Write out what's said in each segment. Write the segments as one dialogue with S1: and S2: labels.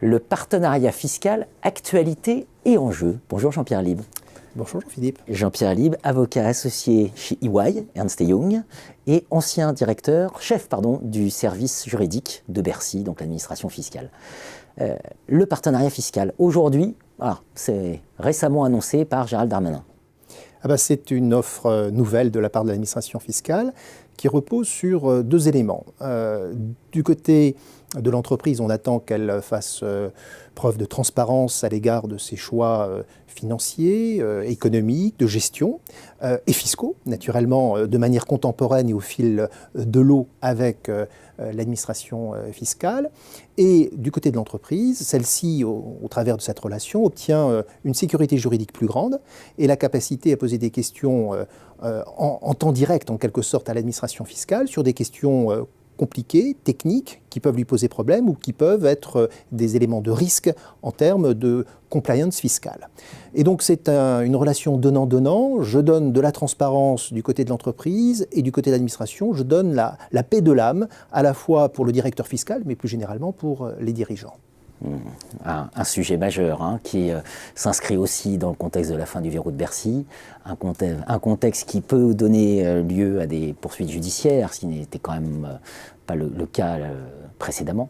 S1: Le partenariat fiscal, actualité et enjeux. Bonjour Jean-Pierre Lieb.
S2: Bonjour Jean-Philippe.
S1: Jean-Pierre Lieb, avocat associé chez EY, Ernst & Young, et ancien chef du service juridique de Bercy, donc l'administration fiscale. Le partenariat fiscal, aujourd'hui, c'est récemment annoncé par Gérald Darmanin.
S2: C'est une offre nouvelle de la part de l'administration fiscale qui repose sur deux éléments. Du côté de l'entreprise, on attend qu'elle fasse preuve de transparence à l'égard de ses choix financiers, économiques, de gestion et fiscaux, naturellement de manière contemporaine et au fil de l'eau avec l'administration fiscale. Et du côté de l'entreprise, celle-ci, au travers de cette relation, obtient une sécurité juridique plus grande et la capacité à poser des questions en temps direct, en quelque sorte, à l'administration fiscale sur des questions compliquées, techniques, qui peuvent lui poser problème ou qui peuvent être des éléments de risque en termes de compliance fiscale. Et donc c'est une relation donnant-donnant. Je donne de la transparence du côté de l'entreprise et du côté de l'administration, je donne la paix de l'âme, à la fois pour le directeur fiscal, mais plus généralement pour les dirigeants.
S1: Un sujet majeur qui s'inscrit aussi dans le contexte de la fin du verrou de Bercy, un contexte qui peut donner lieu à des poursuites judiciaires, ce qui n'était quand même pas le cas précédemment.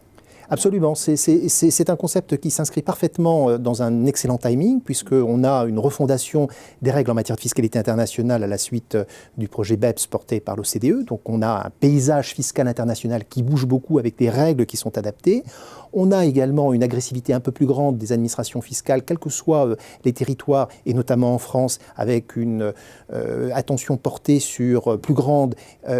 S2: Absolument, c'est un concept qui s'inscrit parfaitement dans un excellent timing puisqu'on a une refondation des règles en matière de fiscalité internationale à la suite du projet BEPS porté par l'OCDE. Donc on a un paysage fiscal international qui bouge beaucoup avec des règles qui sont adaptées. On a également une agressivité un peu plus grande des administrations fiscales, quels que soient les territoires, et notamment en France, avec une attention portée plus grande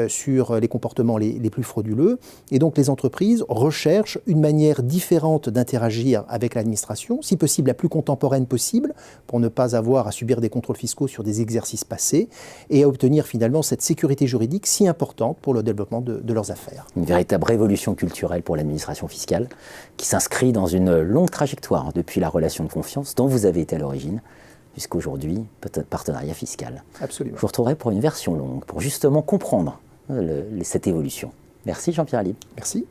S2: sur les comportements les plus frauduleux. Et donc les entreprises recherchent une manière différente d'interagir avec l'administration, si possible la plus contemporaine possible, pour ne pas avoir à subir des contrôles fiscaux sur des exercices passés, et à obtenir finalement cette sécurité juridique si importante pour le développement de leurs affaires.
S1: Une véritable révolution culturelle pour l'administration fiscale, qui s'inscrit dans une longue trajectoire depuis la relation de confiance dont vous avez été à l'origine, jusqu'aujourd'hui, peut-être partenariat fiscal.
S2: Absolument.
S1: Je vous retrouverai pour une version longue, pour justement comprendre cette évolution. Merci Jean-Pierre Lieb.
S2: Merci.